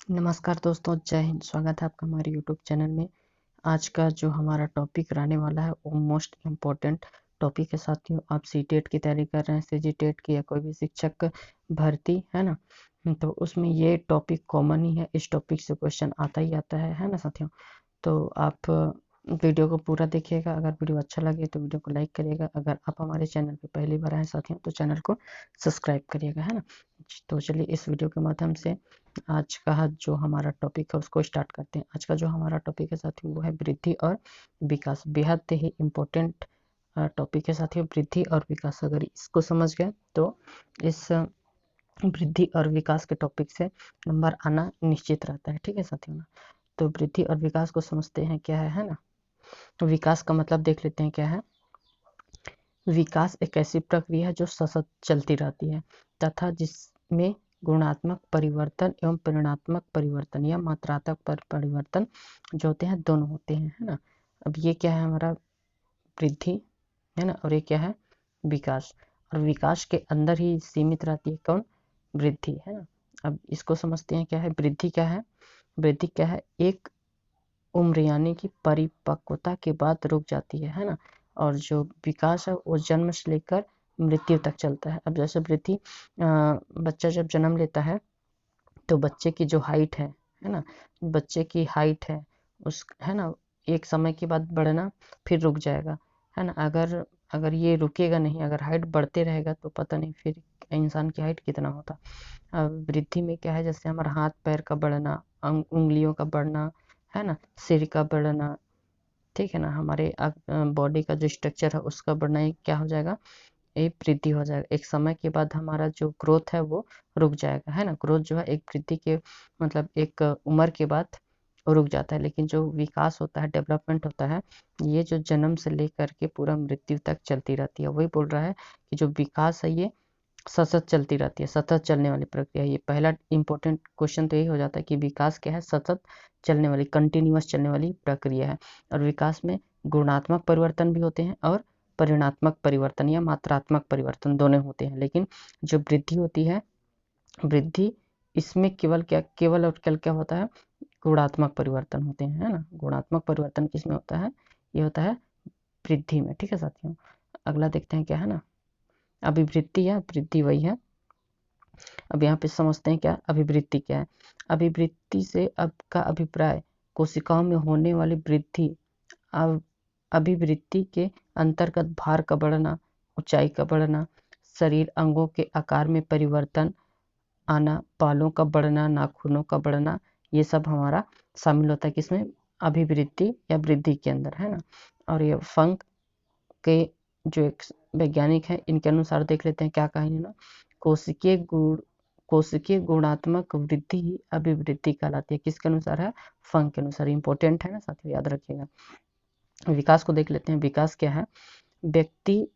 नमस्कार दोस्तों, जय हिंद। स्वागत है आपका हमारे यूट्यूब चैनल में। आज का जो हमारा टॉपिक रहने वाला है वो मोस्ट इम्पोर्टेंट टॉपिक है साथियों। आप सीटेट की तैयारी कर रहे हैं, सीजीटेट की या कोई भी शिक्षक भर्ती है ना, तो उसमें ये टॉपिक कॉमन ही है। इस टॉपिक से क्वेश्चन आता ही आता है ना साथियों। तो आप वीडियो को पूरा देखिएगा। अगर वीडियो अच्छा लगे तो वीडियो को लाइक करिएगा। अगर आप हमारे चैनल पे पहली बार आए साथियों तो चैनल को सब्सक्राइब करिएगा, है ना। तो चलिए इस वीडियो के माध्यम से आज का जो हमारा टॉपिक है उसको स्टार्ट करते हैं। आज का जो हमारा टॉपिक है साथियों वो है वृद्धि और विकास। बेहद ही इम्पोर्टेंट टॉपिक है साथियों, वृद्धि और विकास। अगर इसको समझ गए तो इस वृद्धि और विकास के टॉपिक से नंबर आना निश्चित रहता है। ठीक है साथियों ना। तो वृद्धि और विकास को समझते हैं क्या है ना। तो विकास का मतलब देख लेते हैं क्या है। विकास एक ऐसी प्रक्रिया है जो सतत चलती रहती है तथा जिसमें गुणात्मक परिवर्तन एवं परिमाणात्मक परिवर्तन या मात्रात्मक परिवर्तन जो होते हैं दोनों होते हैं, है ना। अब ये क्या है हमारा वृद्धि, है ना, और ये क्या है विकास। और विकास के अंदर ही सीमित रहती है कौन, वृद्धि, है ना। अब इसको समझते हैं क्या है वृद्धि। क्या है वृद्धि? क्या है, एक उम्र यानी कि परिपक्वता के बाद रुक जाती है ना। और जो विकास है वो जन्म से लेकर मृत्यु तक चलता है। अब जैसे वृद्धि, बच्चा जब जन्म लेता है तो बच्चे की जो हाइट है ना, बच्चे की हाइट है उस, है ना, एक समय के बाद बढ़ना फिर रुक जाएगा, है ना। अगर अगर ये रुकेगा नहीं, अगर हाइट बढ़ते रहेगा तो पता नहीं फिर इंसान की हाइट कितना होता। अब वृद्धि में क्या है, जैसे हमारा हाथ पैर का बढ़ना, उंगलियों का बढ़ना, है ना, सिर का बढ़ना, ठीक है ना, हमारे बॉडी का जो स्ट्रक्चर है उसका बढ़ना, ये क्या हो जाएगा, ये वृद्धि हो जाएगा। एक समय के बाद हमारा जो ग्रोथ है वो रुक जाएगा, है ना। ग्रोथ जो है एक वृद्धि के मतलब एक उम्र के बाद रुक जाता है। लेकिन जो विकास होता है, डेवलपमेंट होता है, ये जो जन्म से लेकर के पूरा मृत्यु तक चलती रहती है। वही बोल रहा है कि जो विकास है ये सतत चलती रहती है, सतत चलने वाली प्रक्रिया। ये पहला इंपॉर्टेंट क्वेश्चन तो यही हो जाता है कि विकास क्या है, सतत चलने वाली, कंटिन्यूअस चलने वाली प्रक्रिया है। और विकास में गुणात्मक परिवर्तन भी होते हैं और परिमाणात्मक परिवर्तन या मात्रात्मक परिवर्तन दोनों होते हैं। लेकिन जो वृद्धि होती है, वृद्धि, इसमें केवल क्या, केवल और केवल क्या होता है, गुणात्मक परिवर्तन होते हैं, है ना। गुणात्मक परिवर्तन किसमें होता है, ये होता है वृद्धि में। ठीक है साथियों, अगला देखते हैं क्या है ना, अभिवृद्धि या वृद्धि वही है। अब यहाँ पे समझते हैं क्या अभिवृद्धि क्या है। अभिवृद्धि से अब का अभिप्राय कोशिकाओं में होने वाली वृद्धि। अब अभिवृद्धि के अंतर्गत भार का बढ़ना, ऊंचाई का बढ़ना, शरीर अंगों के आकार में परिवर्तन आना, बालों का बढ़ना, नाखूनों का बढ़ना, ये सब हमारा शामिल होता है किसमें, अभिवृद्धि या वृद्धि के अंदर, है ना। और ये फंक के जो एक वैज्ञानिक हैं, इनके अनुसार देख लेते हैं क्या कहा इन्होंने। कोशिकीय गुण, कोशिकीय गुणात्मक वृद्धि ही अभिवृद्धि कहलाती है। किसके अनुसार है, फंक के अनुसार। इंपॉर्टेंट है ना साथियों, याद रखिएगा। विकास को देख लेते हैं। विकास क्या है, व्यक्ति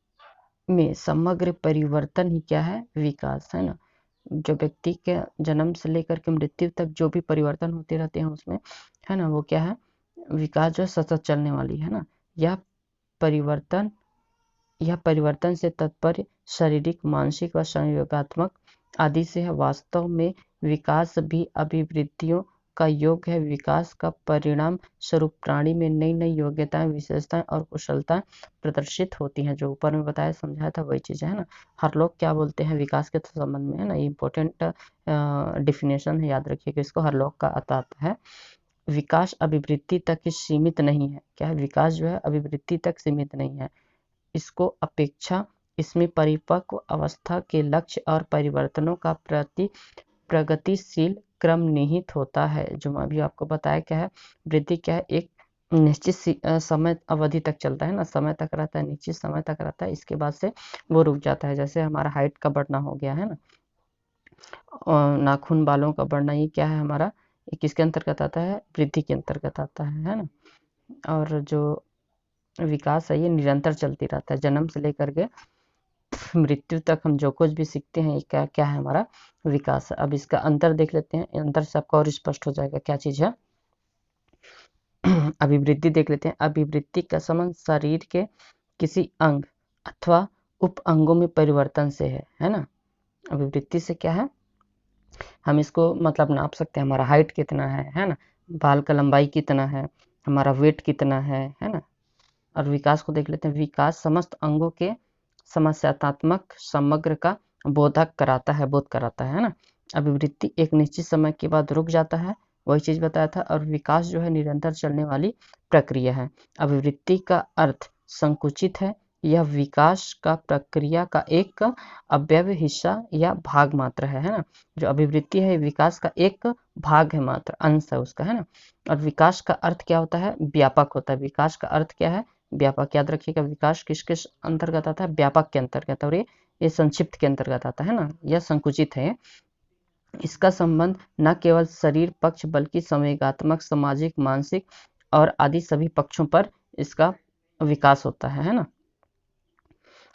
में समग्र परिवर्तन ही क्या है, विकास, है ना। जो व्यक्ति के जन्म से लेकर के मृत्यु तक जो भी परिवर्तन होते रहते हैं उसमें, है ना, वो क्या है, विकास जो सतत चलने वाली है ना। यह परिवर्तन, यह परिवर्तन से तात्पर्य शारीरिक, मानसिक व संयोगात्मक आदि से है। वास्तव में विकास भी अभिवृद्धियों का योग है। विकास का परिणाम स्वरूप प्राणी में नई नई योग्यताएं, विशेषताएं और कुशलताएं प्रदर्शित होती हैं। जो ऊपर में बताया समझाया था वही चीज़ है ना। हर लोग क्या बोलते हैं विकास के संबंध में, है ना, ये इंपॉर्टेंट डिफिनेशन है, याद रखिएगा इसको। हर लोग का आता है विकास अभिवृद्धि तक ही सीमित नहीं है। क्या है, विकास जो है अभिवृद्धि तक सीमित नहीं है। इसको अपेक्षा इसमें परिपक्व अवस्था के लक्ष्य और परिवर्तनों का प्रति प्रगतिशील क्रम निहित होता है। जो मैं अभी आपको बताया क्या है, वृद्धि क्या है, एक निश्चित समय अवधि तक चलता है ना, समय तक रहता है, निश्चित समय तक रहता है, इसके बाद से वो रुक जाता है। जैसे हमारा हाइट का बढ़ना हो गया है ना, नाखून बालों का बढ़ना, ये क्या है हमारा, ये किसके अंतर्गत आता है, वृद्धि के अंतर्गत आता है ना। और जो विकास है ये निरंतर चलती रहता है, जन्म से लेकर के मृत्यु तक हम जो कुछ भी सीखते हैं ये क्या क्या है, हमारा विकास है। अब इसका अंतर देख लेते हैं, अंतर से आपको और स्पष्ट हो जाएगा क्या चीज है। अभिवृद्धि देख लेते हैं। अभिवृद्धि का संबंध शरीर के किसी अंग अथवा उप अंगों में परिवर्तन से है ना। अभिवृद्धि से क्या है, हम इसको मतलब नाप सकते हैं, हमारा हाइट कितना है ना, बाल का लंबाई कितना है, हमारा वेट कितना है ना। और विकास को देख लेते हैं। विकास समस्त अंगों के समस्यात्मक समग्र का बोध कराता है ना। अभिवृद्धि एक निश्चित समय के बाद रुक जाता है, वही चीज बताया था। और विकास जो है निरंतर चलने वाली प्रक्रिया है। अभिवृद्धि का अर्थ संकुचित है, यह विकास का प्रक्रिया का एक अवयव हिस्सा या भाग मात्र है ना। जो अभिवृद्धि है विकास का एक भाग है, मात्र अंश है उसका, है ना। और विकास का अर्थ क्या होता है, व्यापक होता है। विकास का अर्थ क्या है, व्यापक। याद रखिएगा विकास किसके अंतर्गत आता है, व्यापक के अंतर्गत। और ये संक्षिप्त के अंतर्गत आता है ना, यह संकुचित है। इसका संबंध न केवल शरीर पक्ष बल्कि संवेगात्मक, सामाजिक, मानसिक और आदि सभी पक्षों पर इसका विकास होता है ना।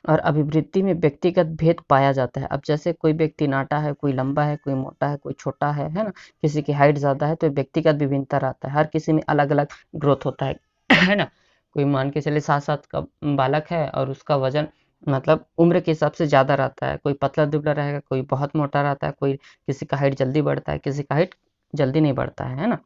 और अभिवृद्धि में व्यक्तिगत भेद पाया जाता है। अब जैसे कोई व्यक्ति नाटा है, कोई लंबा है, कोई मोटा है, कोई छोटा है ना। किसी की हाइट ज़्यादा है तो व्यक्तिगत विभिन्नता रहता है, हर किसी में अलग अलग ग्रोथ होता है है ना। कोई मान के चले 7 का बालक है और उसका वजन मतलब उम्र के हिसाब से ज़्यादा रहता है। कोई पतला दुबला रहेगा, कोई बहुत मोटा रहता है, कोई किसी का हाइट जल्दी बढ़ता है, किसी का हाइट जल्दी नहीं बढ़ता है ना।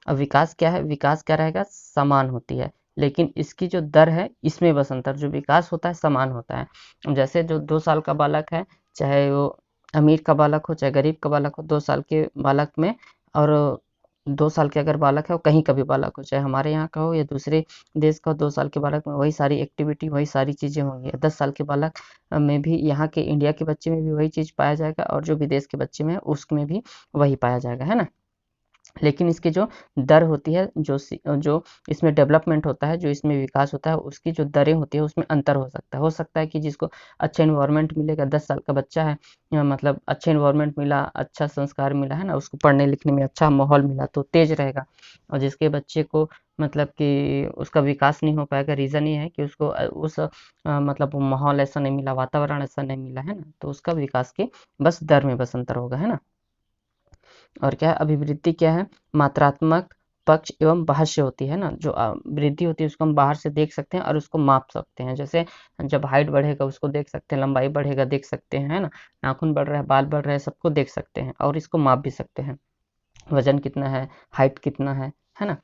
अब विकास क्या है, विकास क्या रहेगा, समान होती है, लेकिन इसकी जो दर है इसमें बस अंतर। जो विकास होता है समान होता है। जैसे जो 2 साल का बालक है, चाहे वो अमीर का बालक हो चाहे गरीब का बालक हो, 2 साल के बालक में, और 2 साल के अगर बालक है वो कहीं का भी बालक हो, चाहे हमारे यहाँ का हो या दूसरे देश का हो, 2 साल के बालक में वही सारी एक्टिविटी वही सारी चीज़ें होंगी। 10 साल के बालक में भी, यहाँ के इंडिया के बच्चे में भी वही चीज़ पाया जाएगा, और जो विदेश के बच्चे में है उसमें भी वही पाया जाएगा, है ना। लेकिन इसकी जो दर होती है, जो इसमें डेवलपमेंट होता है, जो इसमें विकास होता है, उसकी जो दरें होती है उसमें अंतर हो सकता है कि जिसको अच्छा इन्वायरमेंट मिलेगा, 10 साल का बच्चा है, मतलब अच्छा इन्वायरमेंट मिला, अच्छा संस्कार मिला है ना, उसको पढ़ने लिखने में अच्छा माहौल मिला तो तेज रहेगा। और जिसके बच्चे को मतलब कि उसका विकास नहीं हो पाएगा, रीज़न ये है कि उसको मतलब वो माहौल ऐसा नहीं मिला, वातावरण ऐसा नहीं मिला है ना, तो उसका विकास के बस दर में बस अंतर होगा, है ना। और क्या है, अभिवृद्धि क्या है, मात्रात्मक पक्ष एवं बाहर से होती है ना। जो वृद्धि होती है उसको हम बाहर से देख सकते हैं और उसको माप सकते हैं। जैसे जब हाइट बढ़ेगा उसको देख सकते हैं, लंबाई बढ़ेगा देख सकते हैं, है ना। नाखून बढ़ रहा है, बाल बढ़ रहा है, सबको देख सकते हैं और इसको माप भी सकते हैं। वजन कितना है, हाइट कितना है ना।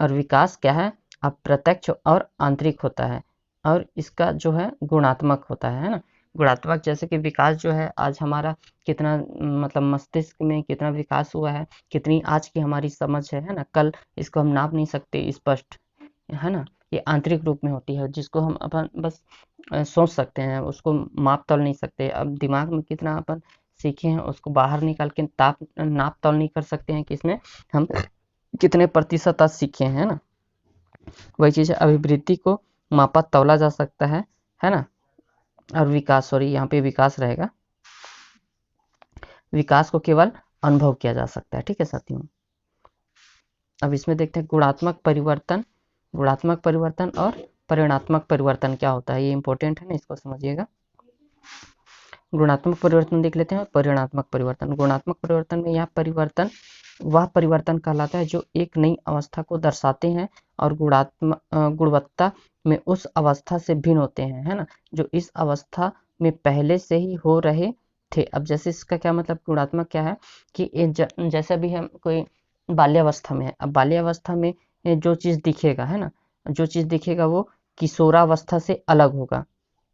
और विकास क्या है, अप्रत्यक्ष और आंतरिक होता है, और इसका जो है गुणात्मक होता है ना। गुणात्मक जैसे कि विकास जो है आज हमारा कितना मतलब मस्तिष्क में कितना विकास हुआ है, कितनी आज की हमारी समझ है ना, कल इसको हम नाप नहीं सकते स्पष्ट, है ना। ये आंतरिक रूप में होती है, जिसको हम अपन बस सोच सकते हैं, उसको माप तौल नहीं सकते। अब दिमाग में कितना अपन सीखे हैं उसको बाहर निकाल के नाप तौल नहीं कर सकते हैं कि इसमें हम कितने प्रतिशत आज सीखे हैं ना। वही चीज़ है, अभिवृद्धि को मापा तौला जा सकता है ना। और विकास, सॉरी यहाँ पे विकास रहेगा, विकास को केवल अनुभव किया जा सकता है, ठीक है साथियों। अब इसमें देखते हैं गुणात्मक परिवर्तन और परिमाणात्मक परिवर्तन क्या होता है, ये इंपॉर्टेंट है ना, इसको समझिएगा। गुणात्मक परिवर्तन देख लेते हैं और परिमाणात्मक परिवर्तन। गुणात्मक परिवर्तन में यह परिवर्तन वह परिवर्तन कहलाता है जो एक नई अवस्था को दर्शाते हैं और गुणवत्ता में उस अवस्था से भिन्न होते हैं, है ना। जो इस अवस्था में पहले से ही हो रहे थे। अब जैसे इसका क्या मतलब, गुणात्मक क्या है कि जैसे भी हम कोई बाल्यावस्था में है, अब बाल्यावस्था में जो चीज़ दिखेगा, है ना, जो चीज़ दिखेगा वो किशोरावस्था से अलग होगा।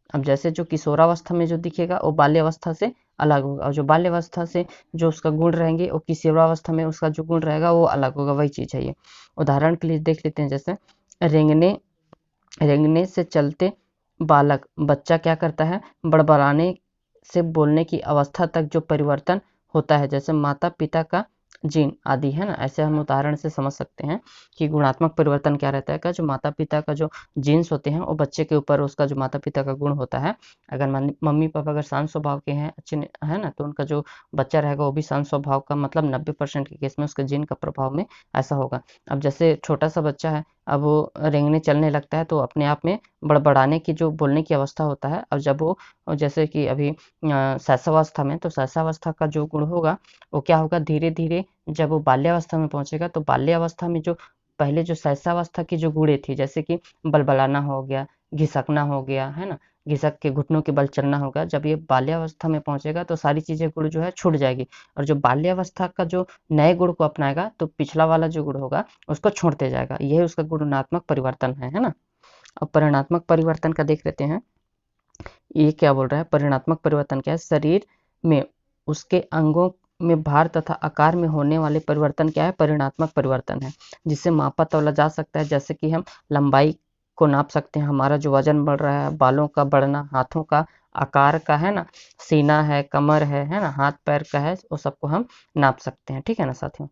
अब जैसे जो किशोरावस्था में जो दिखेगा वो बाल्यावस्था से अलग होगा, और जो बाल्यावस्था से जो उसका गुण रहेंगे वो किशोरावस्था में उसका जो गुण रहेगा वो अलग होगा, वही चीज़ है ये। उदाहरण के लिए देख लेते हैं, जैसे रेंगने रेंगने से चलते बालक बच्चा क्या करता है, बड़बड़ाने से बोलने की अवस्था तक जो परिवर्तन होता है, जैसे माता पिता का जीन आदि, है ना। ऐसे हम उदाहरण से समझ सकते हैं कि गुणात्मक परिवर्तन क्या रहता है, का जो माता पिता का जो जीन्स होते हैं वो बच्चे के ऊपर उसका जो माता पिता का गुण होता है। अगर मम्मी पापा अगर शांत स्वभाव के हैं, अच्छे है ना, तो उनका जो बच्चा रहेगा वो भी शांत स्वभाव का, मतलब 90% के केस में उसके जीन का प्रभाव में ऐसा होगा। अब जैसे छोटा सा बच्चा है, अब वो रेंगने चलने लगता है तो अपने आप में बड़बड़ाने की जो बोलने की अवस्था होता है। अब जब वो जैसे कि अभी शैशवावस्था में, तो शैशवावस्था का जो गुण होगा वो क्या होगा, धीरे धीरे जब वो बाल्यावस्था में पहुंचेगा तो बाल्यावस्था में जो पहले जो शैशवावस्था की जो गुणें थी, जैसे कि बलबलाना हो गया, घिसकना हो गया, है ना, घिसक के घुटनों के बल चलना होगा। जब ये बाल्यावस्था में पहुंचेगा तो सारी चीजें गुण जो है छूट जाएगी, और जो बाल्यावस्था का जो नए गुण को अपनाएगा तो पिछला वाला जो गुण होगा उसको छोड़ते जाएगा। यही उसका गुणात्मक परिवर्तन है ना। अब परिणात्मक परिवर्तन का देख लेते हैं। ये क्या बोल रहा है, परिणात्मक परिवर्तन क्या है, शरीर में उसके अंगों में भार तथा आकार में होने वाले परिवर्तन क्या है, परिणात्मक परिवर्तन है, जिससे मापा तोला जा सकता है। जैसे कि हम लंबाई को नाप सकते हैं, हमारा जो वजन बढ़ रहा है, बालों का बढ़ना, हाथों का आकार का, है ना, सीना है, कमर है ना, हाथ पैर का है, वो सबको हम नाप सकते हैं। ठीक है ना साथियों,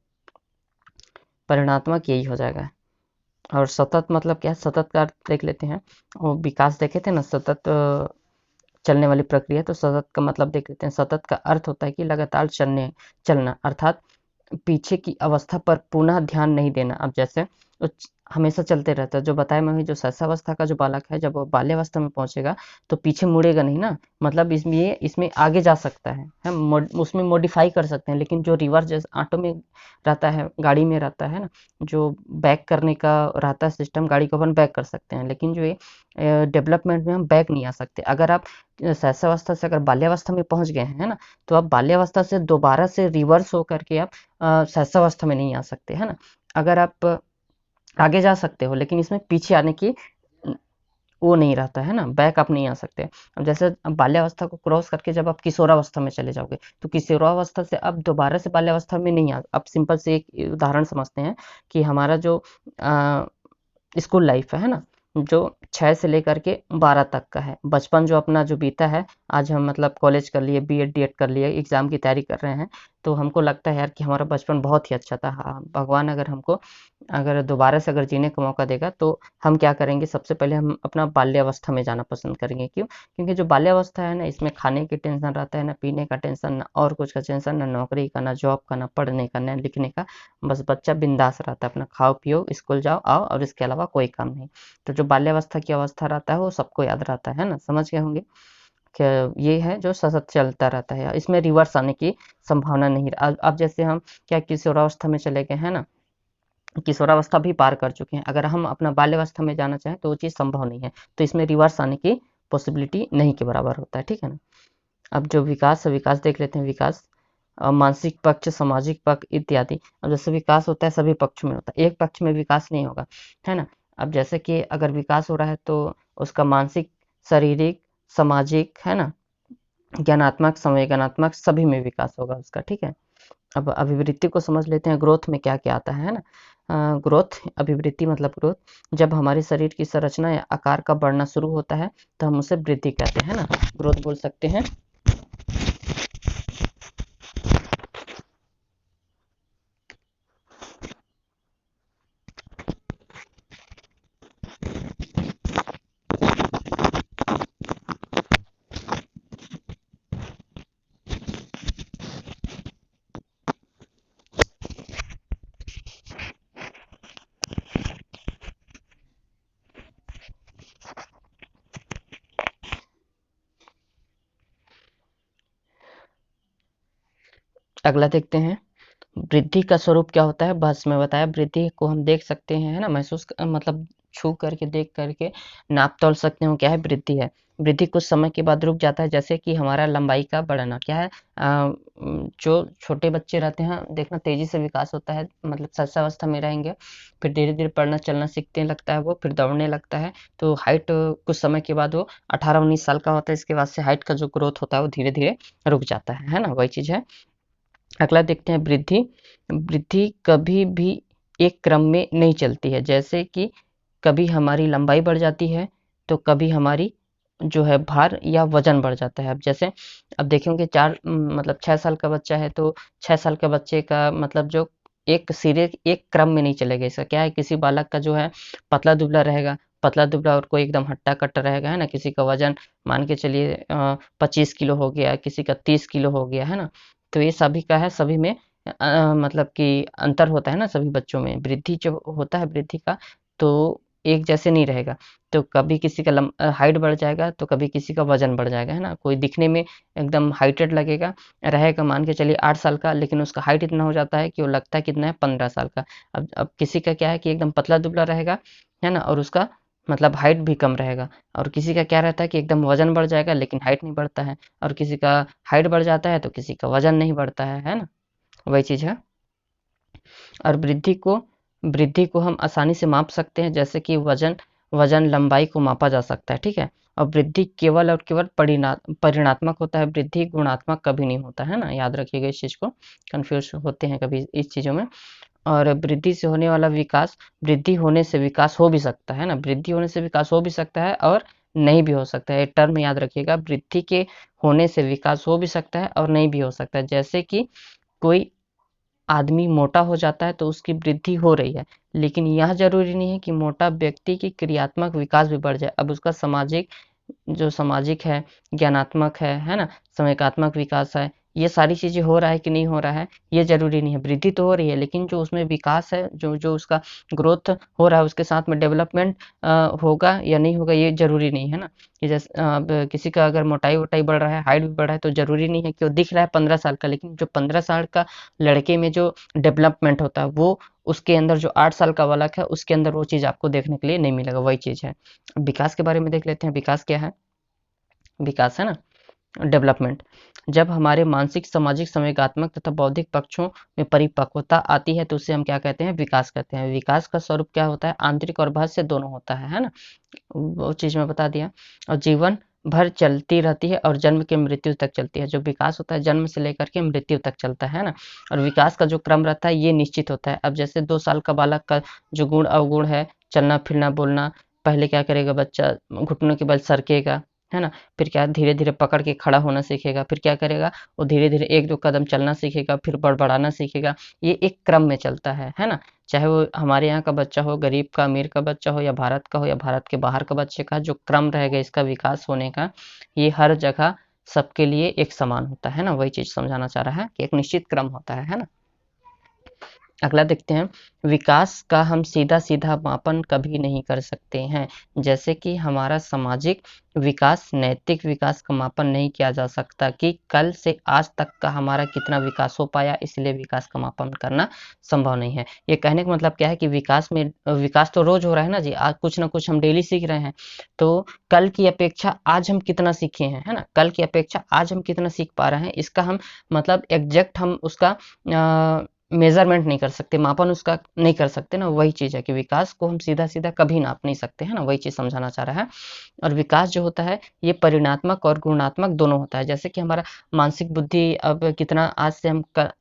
परिणात्मक यही हो जाएगा। और सतत मतलब क्या है, सतत का अर्थ देख लेते हैं। वो विकास देखे थे ना, सतत चलने वाली प्रक्रिया, तो सतत का मतलब देख लेते हैं। सतत का अर्थ होता है कि लगातार चलना, अर्थात पीछे की अवस्था पर पुनः ध्यान नहीं देना। अब जैसे हमेशा चलते रहता है, जो बताया मैं, जो शैशवावस्था का जो बालक है, जब वो बाल्यावस्था में पहुंचेगा तो पीछे मुड़ेगा नहीं ना, मतलब इसमें आगे जा सकता है, हम उसमें मॉडिफाई कर सकते हैं। लेकिन जो रिवर्स जैसे ऑटो में रहता है, गाड़ी में रहता है ना, जो बैक करने का रहता है सिस्टम, गाड़ी को अपन बैक कर सकते हैं, लेकिन जो ये डेवलपमेंट में हम बैक नहीं आ सकते। अगर आप शैशवावस्था से अगर बाल्यावस्था में पहुंच गए हैं, है ना, तो आप बाल्यावस्था से दोबारा से रिवर्स होकर के आप शैशवावस्था में नहीं आ सकते, है ना। अगर आप आगे जा सकते हो, लेकिन इसमें पीछे आने की वो नहीं रहता है ना, बैक आप नहीं आ सकते। अब जैसे बाल्यावस्था को क्रॉस करके जब आप किशोरावस्था में चले जाओगे, तो किशोरावस्था से अब दोबारा से बाल्यावस्था में नहीं आ। अब सिंपल से एक उदाहरण समझते हैं कि हमारा जो स्कूल लाइफ है ना, जो 6 से लेकर के 12 तक का है, बचपन जो अपना जो बीता है, आज हम मतलब कॉलेज कर लिए, बीएड डीएड कर लिए, एग्जाम की तैयारी कर रहे हैं, तो हमको लगता है यार कि हमारा बचपन बहुत ही अच्छा था। हाँ, भगवान अगर हमको अगर दोबारा से अगर जीने का मौका देगा तो हम क्या करेंगे, सबसे पहले हम अपना बाल्यावस्था में जाना पसंद करेंगे। क्यों? क्योंकि जो बाल्यावस्था है ना, इसमें खाने की टेंशन रहता है, ना पीने का टेंशन, ना और कुछ का टेंशन, ना नौकरी का, ना जॉब का, ना पढ़ने का, ना लिखने का। बस बच्चा बिंदास रहता है, अपना खाओ पियो, स्कूल जाओ आओ, और इसके अलावा कोई काम नहीं। तो जो बाल्यावस्था की अवस्था रहता है वो सबको याद रहता है ना, समझ गए होंगे कि ये है जो सतत चलता रहता है, इसमें रिवर्स आने की संभावना नहीं। अब जैसे हम क्या किशोरावस्था में चले गए हैं ना, किशोरावस्था भी पार कर चुके हैं, अगर हम अपना बाल्यावस्था में जाना चाहें तो वो चीज़ संभव नहीं है, तो इसमें रिवर्स आने की पॉसिबिलिटी नहीं के बराबर होता है। ठीक है ना। अब जो विकास है, विकास देख लेते हैं। विकास मानसिक पक्ष, सामाजिक पक्ष इत्यादि। अब जैसे विकास होता है सभी पक्ष में होता है, एक पक्ष में विकास नहीं होगा, है ना। अब जैसे कि अगर विकास हो रहा है तो उसका मानसिक, शारीरिक, सामाजिक, है ना, ज्ञानात्मक, संवेदनात्मक सभी में विकास होगा उसका। ठीक है। अब अभिवृत्ति को समझ लेते हैं, ग्रोथ में क्या क्या आता है ना। ग्रोथ, अभिवृत्ति मतलब ग्रोथ, जब हमारे शरीर की संरचना या आकार का बढ़ना शुरू होता है तो हम उसे वृद्धि कहते हैं ना, ग्रोथ बोल सकते हैं। अगला देखते हैं, वृद्धि का स्वरूप क्या होता है। बस मैं बताया, वृद्धि को हम देख सकते हैं, है ना, मतलब छू करके, देख करके नाप तोल सकते हो क्या है, वृद्धि है। वृद्धि कुछ समय के बाद रुक जाता है, जैसे कि हमारा लंबाई का बढ़ना क्या है। जो छोटे बच्चे रहते हैं देखना, तेजी से विकास होता है, मतलब शैशवावस्था में रहेंगे, फिर धीरे धीरे पढ़ना चलना सीखने लगता है, वो फिर दौड़ने लगता है, तो हाइट कुछ समय के बाद वो 18-19 साल का होता है, इसके बाद से हाइट का जो ग्रोथ होता है वो धीरे धीरे रुक जाता है ना, वही चीज़ है। अगला देखते हैं, वृद्धि। वृद्धि कभी भी एक क्रम में नहीं चलती है, जैसे कि कभी हमारी लंबाई बढ़ जाती है तो कभी हमारी जो है भार या वजन बढ़ जाता है। अब जैसे अब देखेंगे मतलब 6 साल का बच्चा है, तो 6 साल के बच्चे का मतलब जो एक सिरे एक क्रम में नहीं चलेगा। इसका क्या है, किसी बालक का जो है पतला दुबला रहेगा, पतला दुबला, और कोई एकदम हट्टा कट्टा रहेगा, है ना। किसी का वजन मान के चलिए 25 किलो हो गया, किसी का 30 किलो हो गया, है ना। तो ये सभी का है, सभी में मतलब कि अंतर होता है ना, सभी बच्चों में वृद्धि जो होता है, वृद्धि का तो एक जैसे नहीं रहेगा। तो कभी किसी का हाइट बढ़ जाएगा तो कभी किसी का वजन बढ़ जाएगा, है ना। कोई दिखने में एकदम हाइटेड लगेगा, रहेगा मान के चलिए 8 साल का, लेकिन उसका हाइट इतना हो जाता है कि वो लगता है कितना है, 15 साल का। अब किसी का क्या है कि एकदम पतला दुबला रहेगा, है ना, और उसका मतलब हाइट भी कम रहेगा। और किसी का क्या रहता है कि एकदम वजन बढ़ जाएगा लेकिन हाइट नहीं बढ़ता है, और किसी का हाइट बढ़ जाता है तो किसी का वजन नहीं बढ़ता है ना, वही चीज़ है। और वृद्धि को हम आसानी से माप सकते हैं, जैसे कि वजन वजन लंबाई को मापा जा सकता है, ठीक है। और वृद्धि केवल और केवल परिणात्मक होता है, वृद्धि गुणात्मक कभी नहीं होता है ना, याद रखिएगा इस चीज़ को, कंफ्यूज होते हैं कभी इस चीज़ों में। और वृद्धि से होने वाला विकास, वृद्धि होने से विकास हो भी सकता है ना, वृद्धि होने से विकास हो भी सकता है और नहीं भी हो सकता है, टर्म याद रखिएगा, वृद्धि के होने से विकास हो भी सकता है और नहीं भी हो सकता है। जैसे कि कोई आदमी मोटा हो जाता है तो उसकी वृद्धि हो रही है, लेकिन यह जरूरी नहीं है कि मोटा व्यक्ति की क्रियात्मक विकास भी बढ़ जाए। अब उसका सामाजिक है, ज्ञानात्मक है ना, संवेगात्मक विकास है, ये सारी चीज़ें हो रहा है कि नहीं हो रहा है, ये ज़रूरी नहीं है। वृद्धि तो हो रही है, लेकिन जो उसमें विकास है, जो जो उसका ग्रोथ हो रहा है, उसके साथ में डेवलपमेंट होगा या नहीं होगा, ये ज़रूरी नहीं है ना। कि जैसे अब किसी का अगर मोटाई-वोटाई बढ़ रहा है, हाइट भी बढ़ रहा है, तो ज़रूरी नहीं है कि वो दिख रहा है 15 साल का, लेकिन जो 15 साल का लड़के में जो डेवलपमेंट होता है, वो उसके अंदर जो 8 साल का बालक है, उसके अंदर वो चीज़ आपको देखने के लिए नहीं मिलेगा, वही चीज़ है। विकास के बारे में देख लेते हैं, विकास क्या है? विकास है ना, डेवलपमेंट। जब हमारे मानसिक, सामाजिक, संवेगात्मक तथा बौद्धिक पक्षों में परिपक्वता आती है तो उसे हम क्या कहते हैं? विकास कहते हैं। विकास का स्वरूप क्या होता है? आंतरिक और बाह्य से दोनों होता है ना? वो चीज़ मैं बता दिया। और जीवन भर चलती रहती है और जन्म के मृत्यु तक चलती है। जो विकास होता है जन्म से लेकर के मृत्यु तक चलता है ना। और विकास का जो क्रम रहता है ये निश्चित होता है। अब जैसे 2 साल का बालक का जो गुण अवगुण है, चलना फिरना बोलना, पहले क्या करेगा बच्चा, घुटनों के बल सरकेगा, है ना। फिर क्या, धीरे धीरे पकड़ के खड़ा होना सीखेगा, फिर क्या करेगा, वो धीरे धीरे 1-2 कदम चलना सीखेगा, फिर बड़बड़ाना सीखेगा। ये एक क्रम में चलता है ना। चाहे वो हमारे यहाँ का बच्चा हो, गरीब का, अमीर का बच्चा हो, या भारत का हो, या भारत के बाहर का बच्चे का, जो क्रम रहेगा इसका विकास होने का, ये हर जगह सबके लिए एक समान होता है ना। वही चीज़ समझाना चाह रहा है कि एक निश्चित क्रम होता है ना। अगला देखते हैं, विकास का हम सीधा-सीधा मापन कभी नहीं कर सकते हैं। जैसे कि हमारा सामाजिक विकास, नैतिक विकास का मापन नहीं किया जा सकता कि कल से आज तक का हमारा कितना विकास हो पाया, इसलिए विकास का मापन करना संभव नहीं है। ये कहने का मतलब क्या है कि विकास तो रोज़ हो रहा है ना जी, आज कुछ ना कुछ हम डेली सीख रहे हैं। तो कल की अपेक्षा आज हम कितना सीखे हैं, है ना? कल की अपेक्षा आज हम कितना सीख पा रहे हैं, इसका हम मतलब एग्ज़ैक्ट हम उसका मेज़रमेंट नहीं कर सकते, मापन उसका नहीं कर सकते ना, वही चीज़ है कि विकास को हम सीधा-सीधा कभी नाप नहीं सकते, है ना? वही चीज़ समझाना चाह रहा है। और विकास जो होता है, ये परिणात्मक और गुणात्मक दोनों होता है। जैसे कि हमारा मानसिक बुद्धि अब कितना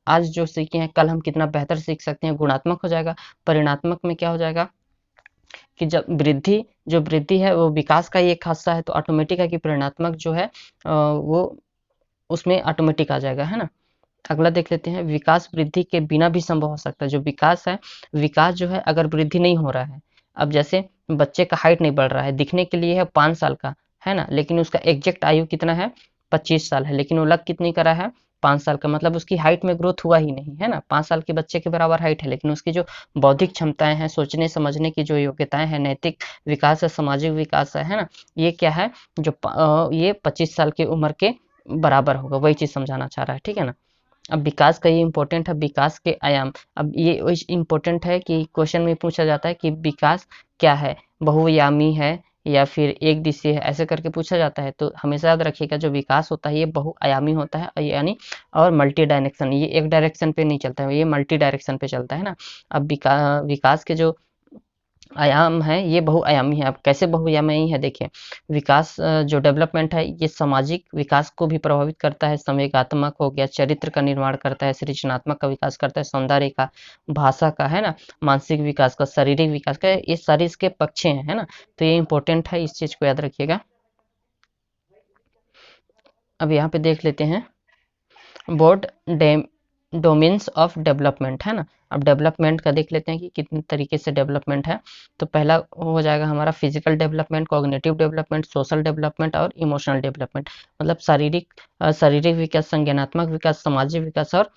आज जो सीखे हैं, कल हम कितना बेहतर सीख सकते हैं, गुणात्मक हो जाएगा। परिणात्मक में क्या हो जाएगा कि जब वृद्धि है, वो विकास का ही एक हिस्सा है, तो ऑटोमेटिक है कि परिणात्मक जो है वो उसमें ऑटोमेटिक आ जाएगा, है ना? अगला देख लेते हैं, विकास वृद्धि के बिना भी संभव हो सकता है। जो विकास है, विकास जो है अगर वृद्धि नहीं हो रहा है, अब जैसे बच्चे का हाइट नहीं बढ़ रहा है, दिखने के लिए है 5 साल का, है ना, लेकिन उसका एग्जैक्ट आयु कितना है, 25 साल है, लेकिन वो लग कितनी का रहा है, 5 साल का, मतलब उसकी हाइट में ग्रोथ हुआ ही नहीं, है ना। 5 साल के बच्चे के बराबर हाइट है, लेकिन उसकी जो बौद्धिक क्षमताएं हैं, सोचने समझने की जो योग्यताएं हैं, नैतिक विकास है, सामाजिक विकास है ना, ये क्या है, ये 25 साल की उम्र के बराबर होगा, वही चीज समझाना चाह रहा है, ठीक है ना। अब विकास का ये इम्पोर्टेंट है, विकास के आयाम। अब ये इम्पोर्टेंट है कि क्वेश्चन में पूछा जाता है कि विकास क्या है, बहुआयामी है या फिर एक दिशीय है, ऐसे करके पूछा जाता है। तो हमेशा याद रखिएगा, जो विकास होता है ये बहुआयामी होता है, यानी और मल्टी डायरेक्शन, ये एक डायरेक्शन पे नहीं चलता है, ये मल्टी डायरेक्शन पे चलता है ना। अब विकास के जो आयाम है ये बहुआयामी है। अब कैसे बहुआयामी है, देखिए, विकास जो डेवलपमेंट है ये सामाजिक विकास को भी प्रभावित करता है, संवेगात्मक हो गया, चरित्र का निर्माण करता है, सृजनात्मक का विकास करता है, सौंदर्य का, भाषा का, है ना, मानसिक विकास का, शारीरिक विकास का, ये सारे इसके पक्ष हैं, है ना। तो ये इंपॉर्टेंट है, इस चीज को याद रखिएगा। अब यहाँ पे देख लेते हैं, बोर्ड डोमेन्स ऑफ डेवलपमेंट, है ना। अब डेवलपमेंट का देख लेते हैं कि कितने तरीके से डेवलपमेंट है। तो पहला हो जाएगा हमारा physical development, cognitive development, social development और इमोशनल डेवलपमेंट। मतलब शारीरिक विकास, संज्ञानात्मक विकास, सामाजिक विकास और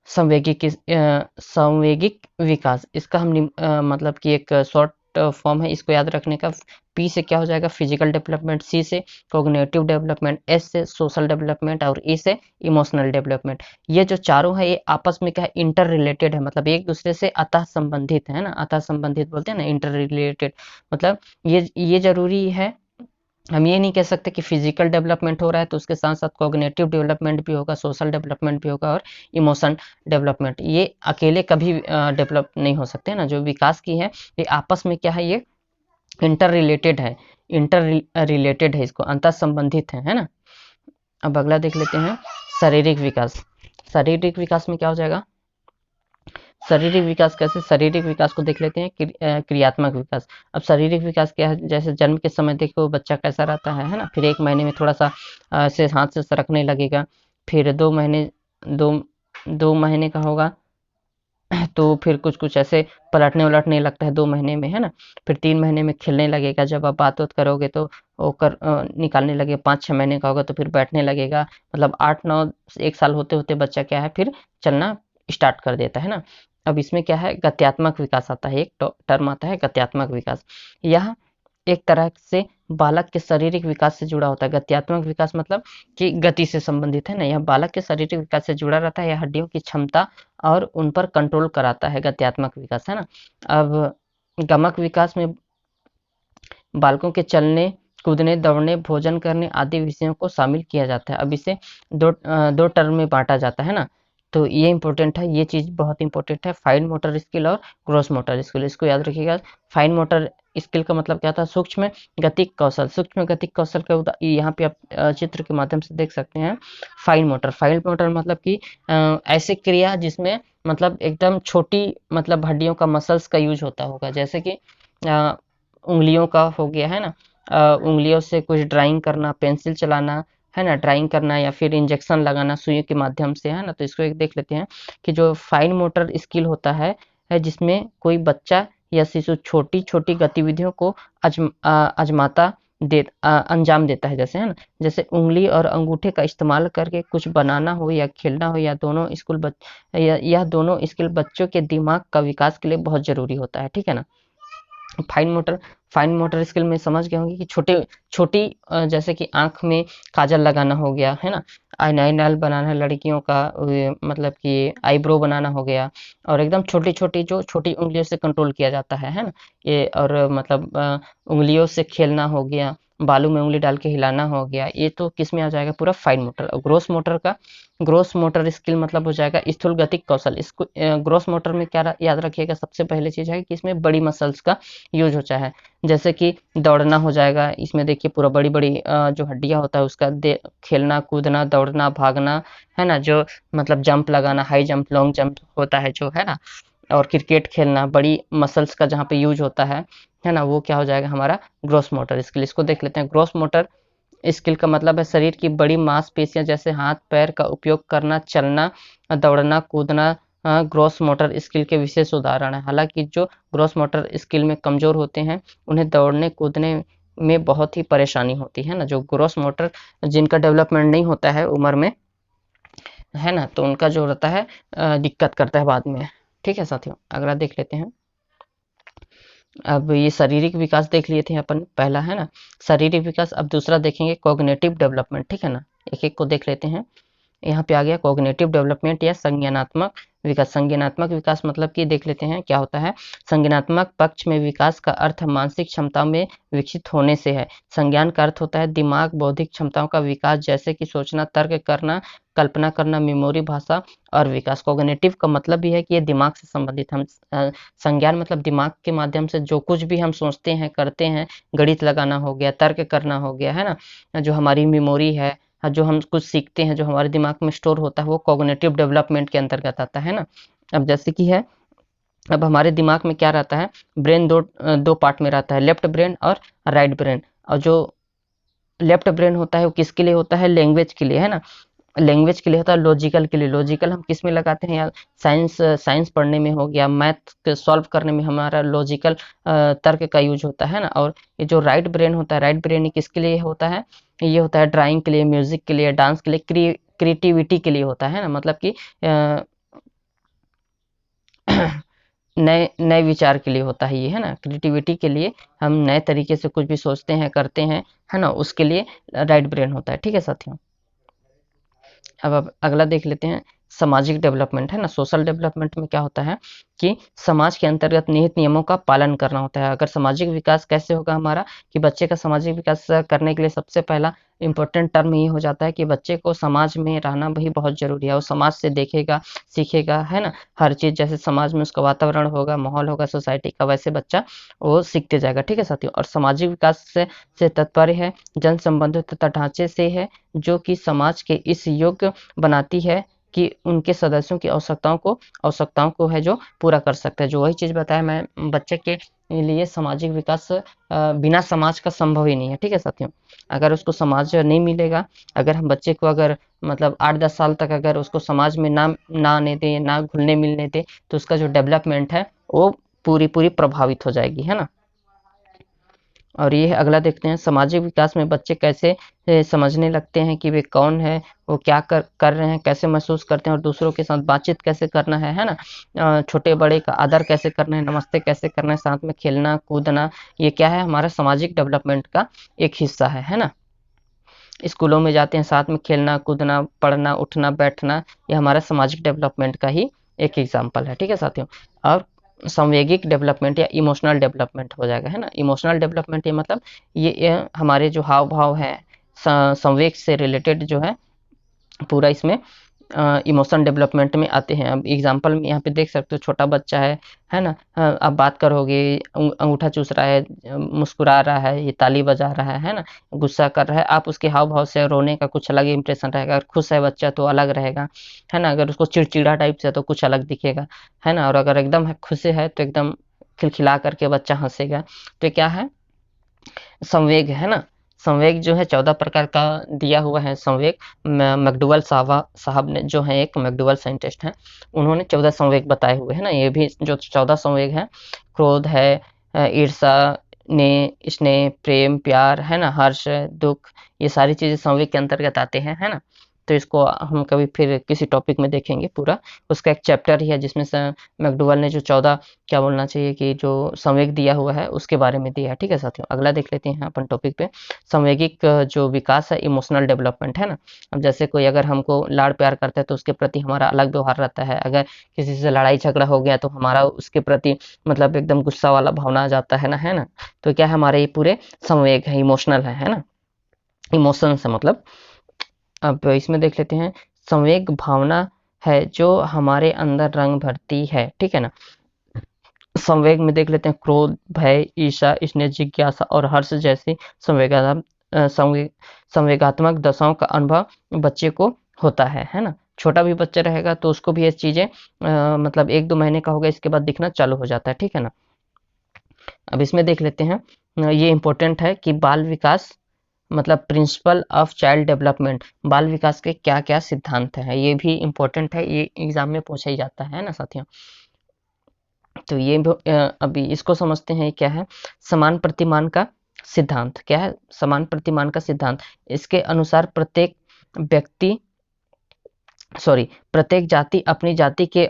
संवेगिक विकास। इसका हम मतलब कि एक शॉर्ट शॉर्ट फॉर्म है, इसको याद रखने का। पी से क्या हो जाएगा, फिजिकल डेवलपमेंट, सी से कोग्निटिव डेवलपमेंट, एस से सोशल डेवलपमेंट और ई से इमोशनल डेवलपमेंट। ये जो चारों है ये आपस में क्या है, इंटर रिलेटेड है, मतलब एक दूसरे से अतः संबंधित है ना, अतः संबंधित बोलते हैं ना, इंटर रिलेटेड। मतलब ये जरूरी है, हम ये नहीं कह सकते कि फिजिकल डेवलपमेंट हो रहा है तो उसके साथ साथ कॉग्निटिव डेवलपमेंट भी होगा, सोशल डेवलपमेंट भी होगा और इमोशन डेवलपमेंट, ये अकेले कभी डेवलप नहीं हो सकते ना। जो विकास की है ये आपस में क्या है, ये इंटर रिलेटेड है, इंटर रिलेटेड है, इसको अंतर संबंधित है ना। अब अगला देख लेते हैं, शारीरिक विकास। शारीरिक विकास में क्या हो जाएगा, शारीरिक विकास कैसे, शारीरिक विकास को देख लेते हैं, क्रियात्मक विकास। अब शारीरिक विकास क्या है, जैसे जन्म के समय देखो बच्चा कैसा रहता है ना, फिर 1 महीने में थोड़ा सा से हाथ से सरकने लगेगा, फिर 2 महीने का होगा तो फिर कुछ कुछ ऐसे पलटने उलटने लगता है 2 महीने में, है ना। फिर 3 महीने में खेलने लगेगा, जब आप बात करोगे तो वो निकालने लगेगा। 5-6 महीने का होगा तो फिर बैठने लगेगा, मतलब 8-9 1 साल होते होते बच्चा क्या है, फिर चलना स्टार्ट कर देता है ना। अब इसमें क्या है, गत्यात्मक विकास आता है, एक टर्म आता है गत्यात्मक विकास। यह एक तरह से बालक के शारीरिक विकास से जुड़ा होता है। गत्यात्मक विकास मतलब कि गति से संबंधित है ना, यह बालक के शारीरिक विकास से जुड़ा रहता है, यह हड्डियों की क्षमता और उन पर कंट्रोल कराता है, गत्यात्मक विकास है ना। अब गमक विकास में बालकों के चलने, कूदने, दौड़ने, भोजन करने आदि विषयों को शामिल किया जाता है। अब इसे दो टर्म में बांटा जाता है ना, तो ये इंपॉर्टेंट है, ये चीज बहुत इंपॉर्टेंट है, फाइन मोटर स्किल और ग्रॉस मोटर स्किल, इसको याद रखिएगा। फाइन मोटर स्किल का मतलब क्या था, सूक्ष्म गतिक कौशल। सूक्ष्म गतिक कौशल का यहाँ पे आप चित्र के माध्यम से देख सकते हैं। फाइन मोटर मतलब कि ऐसी क्रिया जिसमें मतलब एकदम छोटी मतलब हड्डियों का मसल्स का यूज होता होगा, जैसे कि उंगलियों का हो गया है ना, उंगलियों से कुछ ड्राइंग करना, पेंसिल चलाना है ना, ड्राइंग करना या फिर इंजेक्शन लगाना सुई के माध्यम से, है ना। तो इसको एक देख लेते हैं कि जो फाइन मोटर स्किल होता है जिसमें कोई बच्चा या शिशु छोटी छोटी गतिविधियों को अजमाता अंजाम देता है, जैसे है ना, जैसे उंगली और अंगूठे का इस्तेमाल करके कुछ बनाना हो या खेलना हो, या दोनों यह दोनों स्किल बच्चों के दिमाग का विकास के लिए बहुत जरूरी होता है, ठीक है ना। फाइन मोटर स्किल में समझ गए होंगे कि छोटी जैसे कि आंख में काजल लगाना हो गया, है ना, आईलाइनर बनाना है लड़कियों का, मतलब कि आईब्रो बनाना हो गया, और एकदम छोटी छोटी जो छोटी उंगलियों से कंट्रोल किया जाता है ना ये, और मतलब उंगलियों से खेलना हो गया, बालू में उंगली डाल के हिलाना हो गया, ये तो किस में आ जाएगा, पूरा फाइन मोटर। और ग्रोस मोटर स्किल मतलब हो जाएगा स्थूल गतिक कौशल। इसको ग्रोस मोटर में क्या याद रखिएगा, सबसे पहले चीज है कि इसमें बड़ी मसल्स का यूज होता है, जैसे कि दौड़ना हो जाएगा, इसमें देखिए पूरा बड़ी बड़ी जो हड्डियां होता है उसका खेलना, कूदना, दौड़ना, भागना, है ना, जो मतलब जंप लगाना, हाई जंप, लॉन्ग जंप होता है जो, है ना, और क्रिकेट खेलना, बड़ी मसल्स का जहाँ पे यूज होता है ना, वो क्या हो जाएगा हमारा ग्रोस मोटर स्किल। इसको देख लेते हैं, ग्रोस मोटर स्किल का मतलब है शरीर की बड़ी मांसपेशियां जैसे हाथ पैर का उपयोग करना, चलना, दौड़ना, कूदना ग्रोस मोटर स्किल के विशेष उदाहरण है। हालांकि जो ग्रोस मोटर स्किल में कमजोर होते हैं उन्हें दौड़ने कूदने में बहुत ही परेशानी होती है ना। जो ग्रोस मोटर जिनका डेवलपमेंट नहीं होता है उम्र में, है ना, तो उनका जो रहता है दिक्कत करता है बाद में, ठीक है साथियों। अगला देख लेते हैं। अब ये शारीरिक विकास देख लिए थे अपन, पहला है ना शारीरिक विकास। अब दूसरा देखेंगे कॉग्निटिव डेवलपमेंट, ठीक है ना, एक एक को देख लेते हैं। यहाँ पे आ गया कॉग्निटिव डेवलपमेंट या संज्ञानात्मक विकास। संज्ञानात्मक विकास मतलब कि देख लेते हैं क्या होता है। संज्ञानात्मक पक्ष में विकास का अर्थ मानसिक क्षमता में विकसित होने से है। संज्ञान का अर्थ होता है दिमाग बौद्धिक क्षमताओं का विकास, जैसे कि सोचना, तर्क करना, कल्पना करना, मेमोरी, भाषा और विकास। कॉग्निटिव का मतलब भी है कि ये दिमाग से संबंधित। हम संज्ञान मतलब दिमाग के माध्यम से जो कुछ भी हम सोचते हैं, करते हैं, गणित लगाना हो गया, तर्क करना हो गया, है ना, जो हमारी मेमोरी है, जो हम कुछ सीखते हैं, जो हमारे दिमाग में स्टोर होता है, वो कॉग्निटिव डेवलपमेंट के अंतर्गत आता है ना। अब जैसे कि है, अब हमारे दिमाग में क्या रहता है, ब्रेन दो पार्ट में रहता है, लेफ्ट ब्रेन और राइट ब्रेन। और जो लेफ्ट ब्रेन होता है वो किसके लिए होता है, लैंग्वेज के लिए, है ना, लैंग्वेज के लिए होता है, लॉजिकल के लिए। लॉजिकल हम किस में लगाते हैं यार, साइंस पढ़ने में हो गया, मैथ सॉल्व करने में हमारा लॉजिकल तर्क का यूज होता है ना। और ये जो राइट ब्रेन होता है, राइट ब्रेन किसके लिए होता है, ये होता है ड्राइंग के लिए, म्यूजिक के लिए, डांस के लिए, क्रिएटिविटी के लिए होता है ना, मतलब कि नए नए विचार के लिए होता है ये, है ना, क्रिएटिविटी के लिए हम नए तरीके से कुछ भी सोचते हैं करते हैं, है ना, उसके लिए राइट ब्रेन होता है। ठीक है साथियों, अब अगला देख लेते हैं सामाजिक डेवलपमेंट, है ना। सोशल डेवलपमेंट में क्या होता है कि समाज के अंतर्गत निहित नियमों का पालन करना होता है। अगर सामाजिक विकास कैसे होगा हमारा, कि बच्चे का सामाजिक विकास करने के लिए सबसे पहला इंपॉर्टेंट टर्म ये हो जाता है कि बच्चे को समाज में रहना भी बहुत जरूरी है। वो समाज से देखेगा, सीखेगा, है ना, हर चीज जैसे समाज में उसका वातावरण होगा, माहौल होगा सोसाइटी का, वैसे बच्चा वो सीखते जाएगा। ठीक है साथियों, और सामाजिक विकास से तात्पर्य है जन संबंधों तथा ढांचे से है, जो कि समाज के इस योग्य बनाती है कि उनके सदस्यों की आवश्यकताओं को है जो पूरा कर सकता है। जो वही चीज बताया मैं, बच्चे के लिए सामाजिक विकास बिना समाज का संभव ही नहीं है। ठीक है साथियों, अगर उसको समाज नहीं मिलेगा, अगर हम बच्चे को अगर मतलब 8-10 साल तक अगर उसको समाज में ना आने दें, ना घुलने मिलने दें, तो उसका जो डेवलपमेंट है वो पूरी पूरी प्रभावित हो जाएगी, है ना। और ये अगला देखते हैं सामाजिक विकास में बच्चे कैसे समझने लगते हैं कि वे कौन है, वो क्या कर रहे हैं, कैसे महसूस करते हैं, और दूसरों के साथ बातचीत कैसे करना है ना, छोटे बड़े का आदर कैसे करना है, नमस्ते कैसे करना है, साथ में खेलना कूदना, ये क्या है, हमारा सामाजिक डेवलपमेंट का एक हिस्सा है ना। स्कूलों में जाते हैं, साथ में खेलना कूदना, पढ़ना उठना बैठना, ये हमारा सामाजिक डेवलपमेंट का ही एक एग्जाम्पल है। ठीक है साथियों, और संवेगिक डेवलपमेंट या इमोशनल डेवलपमेंट हो जाएगा, है ना। इमोशनल डेवलपमेंट ये मतलब ये हमारे जो हाव भाव है संवेग से रिलेटेड जो है पूरा इसमें इमोशन डेवलपमेंट में आते हैं। अब एग्जांपल में यहाँ पे देख सकते हो, छोटा बच्चा है ना, आप बात करोगे, अंगूठा चूस रहा है, मुस्कुरा रहा है, ये ताली बजा रहा है ना, गुस्सा कर रहा है, आप उसके हाव भाव से रोने का कुछ अलग इंप्रेशन रहेगा। अगर खुश है बच्चा तो अलग रहेगा, है ना, अगर उसको चिड़चिड़ा टाइप से तो कुछ अलग दिखेगा, है ना, और अगर एकदम खुश है तो एकदम खिलखिला करके बच्चा हंसेगा। तो क्या है, संवेग, है ना। संवेग जो है 14 प्रकार का दिया हुआ है संवेग। मैकडूगल साहब ने जो है, एक मैकडूगल साइंटिस्ट हैं, उन्होंने 14 संवेग बताए हुए हैं ना। ये भी जो 14 संवेग है, क्रोध है, ईर्षा, ने स्नेह, प्रेम, प्यार, है ना, हर्ष, दुख, ये सारी चीजें संवेग के अंतर्गत आते हैं, है ना। तो इसको हम कभी फिर किसी टॉपिक में देखेंगे पूरा, उसका एक चैप्टर ही है जिसमें से मैकडूगल ने जो 14 क्या बोलना चाहिए कि जो संवेग दिया हुआ है उसके बारे में दिया है। ठीक है साथियों, अगला देख लेते हैं अपन टॉपिक पे, संवेगिक जो विकास है, इमोशनल डेवलपमेंट, है ना। अब जैसे कोई अगर हमको लाड़ प्यार करता है तो उसके प्रति हमारा अलग व्यवहार रहता है। अगर किसी से लड़ाई झगड़ा हो गया तो हमारा उसके प्रति मतलब एकदम गुस्सा वाला भावना आ जाता है ना, है ना। तो क्या है, हमारे ये पूरे संवेग है, इमोशनल है ना, इमोशंस है मतलब। अब इसमें देख लेते हैं, संवेग भावना है जो हमारे अंदर रंग भरती है। ठीक है ना। संवेग में देख लेते हैं क्रोध, भय, ईर्ष्या, स्नेह, जिज्ञासा और हर्ष जैसी संवेगात्मक दशाओं का अनुभव बच्चे को होता है ना। छोटा भी बच्चा रहेगा तो उसको भी ये चीजें मतलब 1-2 महीने का होगा, इसके बाद दिखना चालू हो जाता है। ठीक है ना। अब इसमें देख लेते हैं, ये इंपॉर्टेंट है कि बाल विकास मतलब प्रिंसिपल ऑफ चाइल्ड डेवलपमेंट, बाल विकास के क्या क्या सिद्धांत है, ये भी इंपॉर्टेंट है, ये एग्जाम में पूछा ही जाता है ना साथियों। तो ये अभी इसको समझते हैं क्या है, समान प्रतिमान का सिद्धांत। क्या है, समान प्रतिमान का सिद्धांत। इसके अनुसार व्यक्ति प्रत्येक जाति अपनी जाति के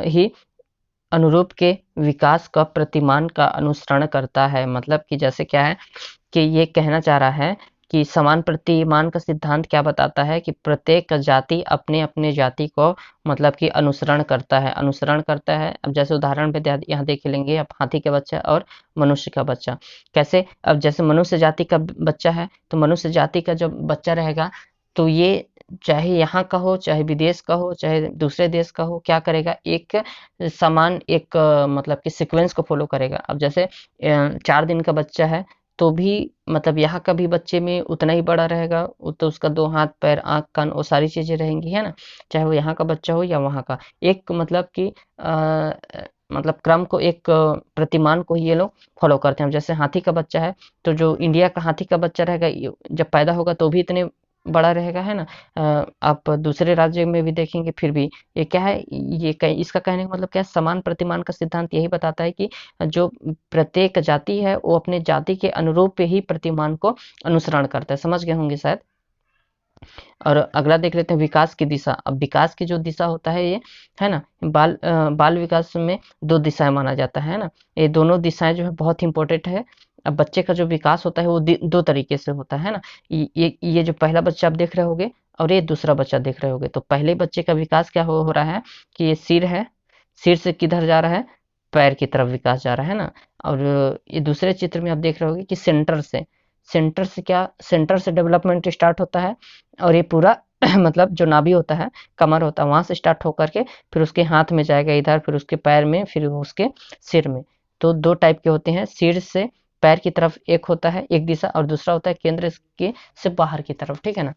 ही अनुरूप के विकास का प्रतिमान का अनुसरण करता है। मतलब कि जैसे क्या है कि ये कहना चाह रहा है कि समान प्रतिमान का सिद्धांत क्या बताता है कि प्रत्येक जाति अपने अपने जाति को मतलब कि अनुसरण करता है। अब जैसे उदाहरण पे यहाँ देख लेंगे, अब हाथी का बच्चा और मनुष्य का बच्चा कैसे। अब जैसे मनुष्य जाति का बच्चा है तो मनुष्य जाति का जब बच्चा रहेगा तो ये चाहे यहाँ का हो, चाहे विदेश का हो, चाहे दूसरे देश का हो, क्या करेगा, एक समान एक मतलब कि सीक्वेंस को फॉलो करेगा। अब जैसे 4 दिन का बच्चा है तो भी मतलब यहाँ का भी बच्चे में उतना ही बड़ा रहेगा, तो उसका 2 हाथ पैर आँख कान वो सारी चीजें रहेंगी, है ना, चाहे वो यहाँ का बच्चा हो या वहाँ का। एक मतलब कि मतलब क्रम को, एक प्रतिमान को ही ये लोग फॉलो करते हैं। अब जैसे हाथी का बच्चा है तो जो इंडिया का हाथी का बच्चा रहेगा जब पैदा होगा तो भी इतने बड़ा रहेगा, है ना। आप दूसरे राज्य में भी देखेंगे फिर भी ये क्या है, इसका कहने का मतलब क्या है, समान प्रतिमान का सिद्धांत यही बताता है कि जो प्रत्येक जाति है वो अपने जाति के अनुरूप ही प्रतिमान को अनुसरण करता है। समझ गए होंगे शायद। और अगला देख लेते हैं विकास की दिशा। अब विकास की जो दिशा होता है ये, है ना, बाल विकास में दो दिशाएं माना जाता है ना। ये दोनों दिशाएं जो है बहुत इंपॉर्टेंट है। अब बच्चे का जो विकास होता है वो दो तरीके से होता है ना। ये जो पहला बच्चा आप देख रहे होगे और ये दूसरा बच्चा देख रहे होगे, तो पहले बच्चे का विकास क्या हो रहा है कि ये सिर है, सिर से किधर जा रहा है, पैर की तरफ विकास जा रहा है ना। और ये दूसरे चित्र में आप देख रहे होगे कि सेंटर से डेवलपमेंट स्टार्ट होता है, और ये पूरा मतलब जो नाभि होता है, कमर होता है, वहां से स्टार्ट होकर के फिर उसके हाथ में जाएगा इधर, फिर उसके पैर में, फिर उसके सिर में। तो दो टाइप के होते हैं, सिर से पैर की तरफ एक होता है एक दिशा, और दूसरा होता है केंद्र के से बाहर की तरफ, ठीक है ना।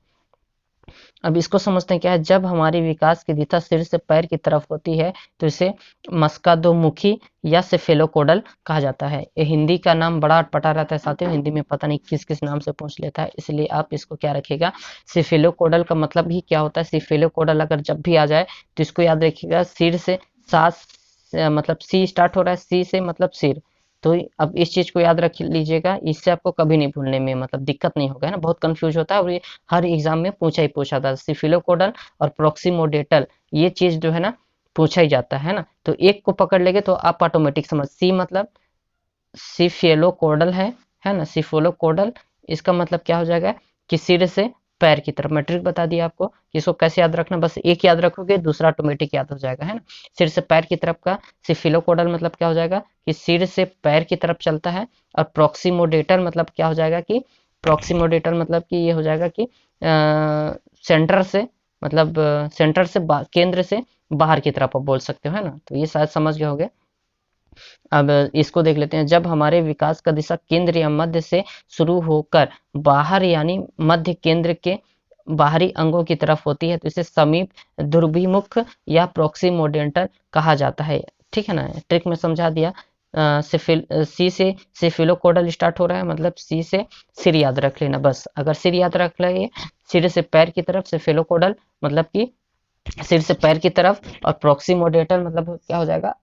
अब इसको समझते हैं क्या है। जब हमारी विकास की दिशा सिर से पैर की तरफ होती है तो इसे मस्कादोमुखी या सेफेलोकोडल कहा जाता है। ये हिंदी का नाम बड़ा अटपटा रहता है साथियों, हिंदी में पता नहीं किस किस नाम से पूछ लेता है, इसलिए आप इसको क्या रखिएगा, सेफेलोकोडल का मतलब ही क्या होता है। सेफेलोकोडल अगर जब भी आ जाए तो इसको याद रखिएगा, सिर से सांस मतलब सी स्टार्ट हो रहा है, सी से मतलब सिर। तो अब इस चीज को याद रख लीजिएगा, इससे आपको कभी नहीं भूलने में मतलब दिक्कत नहीं होगा, है ना। बहुत कंफ्यूज होता है और ये हर एग्जाम में पूछा ही पूछा था। सिफिलोकोडल और प्रोक्सीमोडेटल, ये चीज जो है ना पूछा ही जाता है ना। तो एक को पकड़ लेंगे तो आप ऑटोमेटिक समझ, सी मतलब सिफेलोकोडल है ना, सिफेलोकोडल, इसका मतलब क्या हो जाएगा कि सिर से पैर की तरफ। मैट्रिक बता दिया आपको कि इसको कैसे याद रखना, बस एक याद रखोगे दूसरा ऑटोमेटिक याद हो जाएगा, है ना। सिर से पैर की तरफ का सिफिलोकोडल मतलब क्या हो जाएगा कि सिर से पैर की तरफ चलता है। और प्रोक्सीमोडेटल मतलब क्या हो जाएगा कि प्रोक्सीमोडेटल मतलब कि ये हो जाएगा कि सेंटर से मतलब सेंटर से केंद्र से बाहर की तरफ आप बोल सकते हो, है ना। तो ये शायद समझ गए होंगे। अब इसको देख लेते हैं। जब हमारे विकास का दिशा केंद्र या मध्य से शुरू होकर बाहर यानी मध्य केंद्र के बाहरी अंगों की तरफ होती है तो इसे समीप, ध्रुवीमुख या प्रोक्सीमोडेंटल कहा जाता है, ठीक है ना। ट्रिक में समझा दिया। सी से सेफिलोकोडल स्टार्ट हो रहा है, मतलब सी से सिर याद रख लेना बस। अगर सिर याद रख लेंगे, सिर से पैर की तरफ सेफिलोकोडल मतलब कि सिर से पैर की तरफ, और प्रोक्सीमोडेटल मतलब क्या हो जाएगा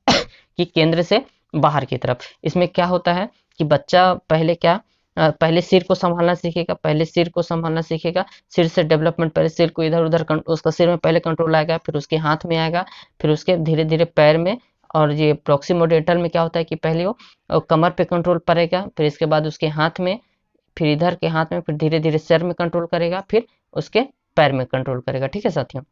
कि केंद्र से बाहर की तरफ। इसमें क्या होता है कि बच्चा पहले क्या पहले सिर को संभालना सीखेगा, पहले सिर को संभालना सीखेगा, सिर से डेवलपमेंट, पहले सिर को इधर उधर उसका सिर में पहले कंट्रोल आएगा, फिर उसके हाथ में आएगा, फिर उसके धीरे धीरे पैर में। और ये प्रोक्सीमोडेटल में क्या होता है कि पहले वो कमर पे कंट्रोल पड़ेगा, फिर इसके बाद उसके हाथ में, फिर इधर के हाथ में, फिर धीरे धीरे सिर में कंट्रोल करेगा, फिर उसके पैर में कंट्रोल करेगा, ठीक है साथियों।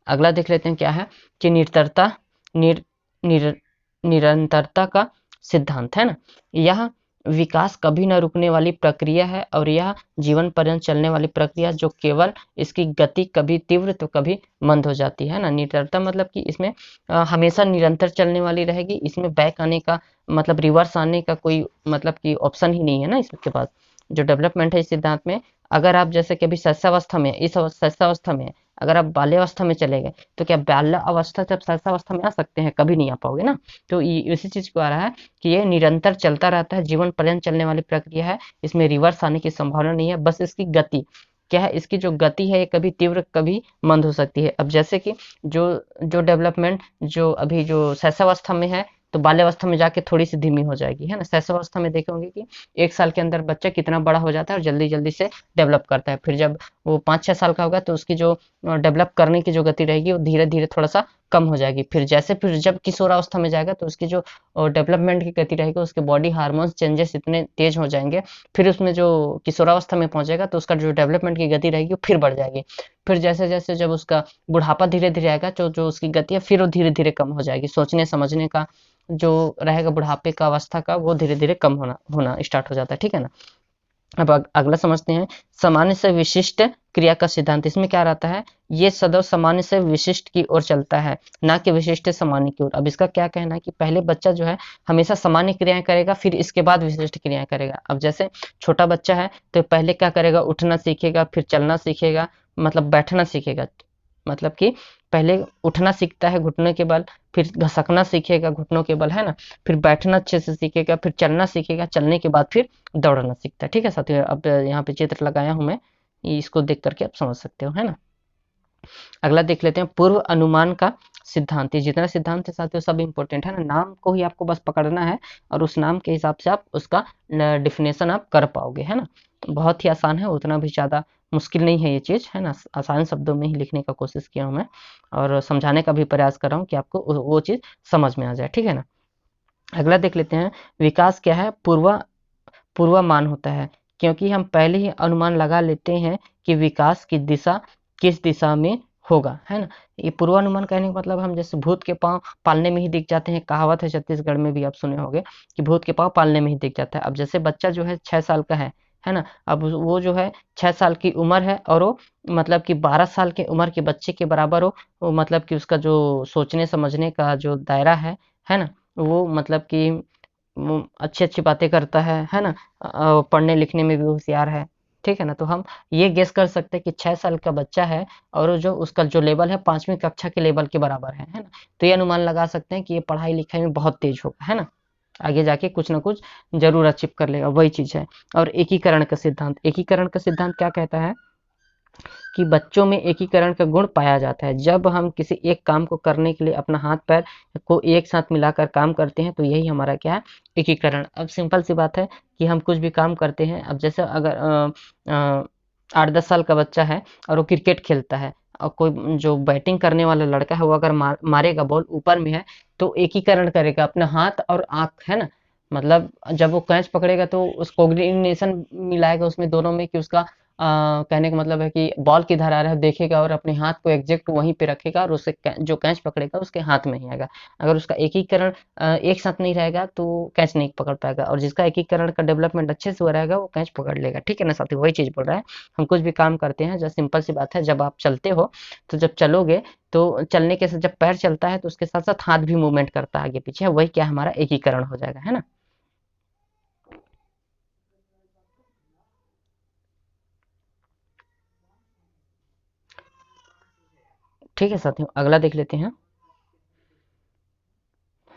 अगला देख लेते हैं क्या है कि निरंतरता, निर, निर, निरंतरता का सिद्धांत, है ना। यह विकास कभी न रुकने वाली प्रक्रिया है, और यह जीवन पर्यंत चलने वाली प्रक्रिया जो केवल इसकी गति कभी तीव्र तो कभी मंद हो जाती है ना। निरंतरता मतलब कि इसमें हमेशा निरंतर चलने वाली रहेगी, इसमें बैक आने का मतलब रिवर्स आने का कोई मतलब कि ऑप्शन ही नहीं है ना इसके पास। जो डेवलपमेंट है इस सिद्धांत में, अगर आप जैसे कि अभी शैशवावस्था में, इस शैशवावस्था में अगर आप बाल्यावस्था में चले गए तो क्या बाल्य अवस्था से आप शैशवावस्था में आ सकते हैं? कभी नहीं आ पाओगे ना। तो इसी चीज को आ रहा है कि ये निरंतर चलता रहता है, जीवन पर्यंत चलने वाली प्रक्रिया है, इसमें रिवर्स आने की संभावना नहीं है, बस इसकी गति क्या है, इसकी जो गति है ये कभी तीव्र कभी मंद हो सकती है। अब जैसे कि जो जो डेवलपमेंट जो अभी जो शैशवावस्था में है, तो बाल्यावस्था में जाके थोड़ी सी धीमी हो जाएगी, है ना। शैशवावस्था में देखे होंगे कि एक साल के अंदर बच्चा कितना बड़ा हो जाता है और जल्दी जल्दी से डेवलप करता है। फिर जब वो 5-6 साल का होगा तो उसकी जो डेवलप करने की जो गति रहेगी वो धीरे धीरे थोड़ा सा कम हो जाएगी। फिर जब किशोरावस्था में जाएगा तो उसकी जो डेवलपमेंट की गति रहेगी, उसके बॉडी हार्मोन्स चेंजेस इतने तेज हो जाएंगे, फिर उसमें जो किशोरावस्था में पहुंचेगा तो उसका जो डेवलपमेंट की गति रहेगी वो फिर बढ़ जाएगी। फिर जैसे जैसे जब उसका बुढ़ापा धीरे धीरे आएगा, जो जो उसकी गति है फिर वो धीरे धीरे कम हो जाएगी, सोचने समझने का जो रहेगा बुढ़ापे का अवस्था का वो धीरे धीरे कम होना होना स्टार्ट हो जाता है, ठीक है ना। अब अगला समझते हैं सामान्य से विशिष्ट क्रिया का सिद्धांत। इसमें क्या रहता है, ये सदैव सामान्य से विशिष्ट की ओर चलता है, ना कि विशिष्ट से सामान्य की ओर। अब इसका क्या कहना है कि पहले बच्चा जो है हमेशा सामान्य क्रियाएं करेगा, फिर इसके बाद विशिष्ट क्रियाएं करेगा। अब जैसे छोटा बच्चा है तो पहले क्या करेगा, उठना सीखेगा, फिर चलना सीखेगा, मतलब बैठना सीखेगा, मतलब कि पहले उठना सीखता है घुटनों के बल, फिर घसकना सीखेगा घुटनों के बल, है ना, फिर बैठना अच्छे से सीखेगा, फिर चलना सीखेगा, चलने के बाद फिर दौड़ना सीखता है, ठीक है साथियों। अब यहाँ पे चित्र लगाया हूं मैं, इसको देख करके आप समझ सकते हो, है ना। अगला देख लेते हैं पूर्व अनुमान का सिद्धांत। ये जितना सिद्धांत है साथियों सब इंपॉर्टेंट है ना, नाम को ही आपको बस पकड़ना है और उस नाम के हिसाब से आप उसका डिफिनेशन आप कर पाओगे, है ना। बहुत ही आसान है, उतना भी ज्यादा मुश्किल नहीं है ये चीज़, है ना, आसान शब्दों में ही लिखने का कोशिश किया हूँ मैं और समझाने का भी प्रयास कर रहा हूँ कि आपको वो चीज़ समझ में आ जाए, ठीक है ना। अगला देख लेते हैं, विकास क्या है, पूर्वानुमान होता है, क्योंकि हम पहले ही अनुमान लगा लेते हैं कि विकास की दिशा किस दिशा में होगा, है ना। ये पूर्वानुमान कहने का मतलब हम जैसे भूत के पाँव पालने में ही दिख जाते हैं, कहावत है छत्तीसगढ़ में भी आप सुने होंगे कि भूत के पाँव पालने में ही दिख जाता है। अब जैसे बच्चा जो है 6 साल का है ना, अब वो जो है 6 साल की उम्र है और वो मतलब कि 12 साल की उम्र के बच्चे के बराबर हो, वो मतलब कि उसका जो सोचने समझने का जो दायरा है ना, वो मतलब कि अच्छी-अच्छी बातें करता है ना? पढ़ने लिखने में भी होशियार है, ठीक है ना? तो हम ये गेस कर सकते हैं कि 6 साल का बच्चा है और जो उसका जो लेवल है 5वीं कक्षा के लेवल के बराबर है ना? तो ये अनुमान लगा सकते हैं कि ये पढ़ाई-लिखाई में बहुत तेज़ होगा, है ना? आगे जाके कुछ ना कुछ ज़रूर अचीव कर लेगा, वही चीज़ है। और एकीकरण का सिद्धांत क्या कहता है कि बच्चों में एकीकरण का गुण पाया जाता है। जब हम किसी एक काम को करने के लिए अपना हाथ-पैर को एक साथ मिलाकर काम करते हैं, तो यही हमारा क्या है, एकीकरण। अब सिंपल सी बात है कि हम कुछ भी काम करते हैं, अब जैसे अगर 8-10 साल का बच्चा है और वो क्रिकेट खेलता है और कोई जो बैटिंग करने वाला लड़का है, वो अगर मारेगा बॉल ऊपर में है, तो एकीकरण करेगा अपना हाथ और आँख, है ना? मतलब जब वो कैच पकड़ेगा तो उस कोऑर्डिनेशन मिलाएगा उसमें दोनों में कि उसका कहने का मतलब है कि बॉल किधर आ रहा है देखेगा और अपने हाथ को एग्जैक्ट वहीं पे रखेगा और उससे जो कैच पकड़ेगा उसके हाथ में ही आएगा। अगर उसका एकीकरण एक साथ नहीं रहेगा तो कैच नहीं पकड़ पाएगा और जिसका एकीकरण का डेवलपमेंट अच्छे से हो रहेगा वो कैच पकड़ लेगा, ठीक है ना साथी, वही चीज़ बोल रहा है। हम कुछ भी काम करते हैं, जैसे सिंपल सी बात है, जब आप चलते हो तो जब चलोगे तो चलने के साथ जब पैर चलता है तो उसके साथ साथ हाथ भी मूवमेंट करता है आगे पीछे, वही क्या हमारा एकीकरण हो जाएगा, है ना। ठीक है साथियों, अगला देख लेते हैं,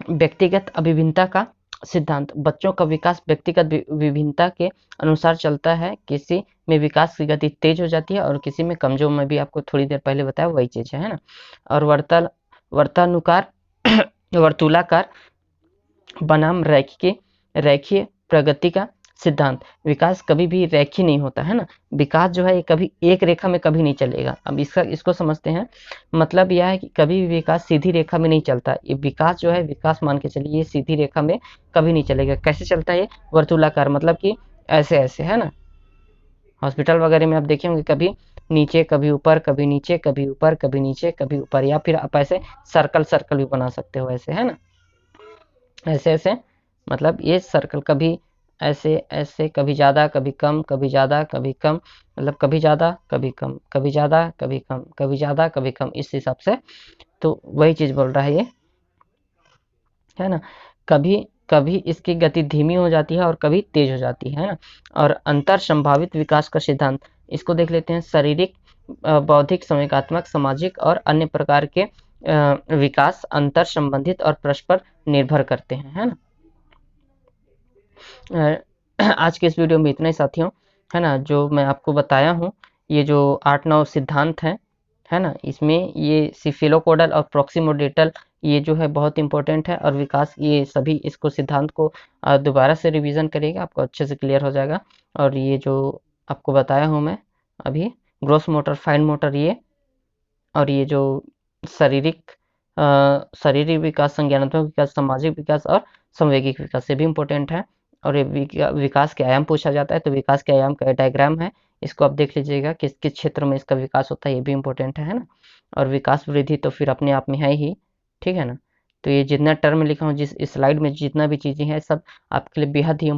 व्यक्तिगत अभिभिन्नता का सिद्धांत। बच्चों का विकास व्यक्तिगत विभिन्नता के अनुसार चलता है, किसी में विकास की गति तेज हो जाती है और किसी में कमजोर, में भी आपको थोड़ी देर पहले बताया वही चीज है ना। और वर्तानुकार वर्तुलाकार बनाम रेखीय प्रगति का सिद्धांत। विकास कभी भी रेखीय नहीं होता, है ना। विकास जो है ये कभी एक रेखा में कभी नहीं चलेगा। अब इसको समझते हैं। मतलब यह है कि कभी भी विकास सीधी रेखा में नहीं चलता। ये विकास जो है, विकास मान के चलिए, ये सीधी रेखा में कभी नहीं चलेगा। कैसे चलता है ये, वर्तुलाकार, मतलब कि ऐसे ऐसे, है ना। हॉस्पिटल वगैरह में आप देखे होंगे, कभी नीचे कभी ऊपर, कभी नीचे कभी ऊपर, कभी नीचे कभी ऊपर, या फिर आप ऐसे सर्कल सर्कल भी बना सकते हो ऐसे, है ना। ऐसे ऐसे, मतलब ये सर्कल कभी ऐसे ऐसे, कभी ज़्यादा कभी कम, कभी ज़्यादा कभी कम, मतलब कभी ज़्यादा कभी कम, कभी ज़्यादा कभी कम, कभी ज़्यादा कभी कम, इस हिसाब से। तो वही चीज़ बोल रहा है ये, है ना। कभी कभी इसकी गति धीमी हो जाती है और कभी तेज हो जाती है ना। और अंतर संभावित विकास का सिद्धांत, इसको देख लेते हैं। शारीरिक, बौद्धिक, संवेगात्मक, सामाजिक और अन्य प्रकार के विकास अंतर संबंधित और परस्पर निर्भर करते हैं, है ना। आज के इस वीडियो में इतना ही साथियों, है ना। जो मैं आपको बताया हूँ, ये जो 8-9 सिद्धांत हैं, है ना, इसमें ये सिफिलोकोडल और प्रॉक्सिमोडेटल, ये जो है बहुत इंपॉर्टेंट है। और विकास, ये सभी इसको सिद्धांत को दोबारा से रिवीजन करिएगा, आपको अच्छे से क्लियर हो जाएगा। और ये जो आपको बताया हूँ मैं अभी, ग्रॉस मोटर, फाइन मोटर, ये और ये जो शारीरिक शारीरिक विकास, संज्ञानात्मक विकास, सामाजिक विकास और संवेगिक विकास, ये भी इम्पोर्टेंट है। और ये विकास के आयाम पूछा जाता है, तो विकास के आयाम का डायग्राम है, इसको आप देख लीजिएगा, किस किस क्षेत्र में इसका विकास होता है, ये भी इम्पोर्टेंट है ना। और विकास वृद्धि तो फिर अपने आप में है ही, ठीक है ना। तो ये जितना टर्म लिखा हूँ, जिस स्लाइड में जितना भी चीज़ें हैं, सब आपके लिए बेहद ही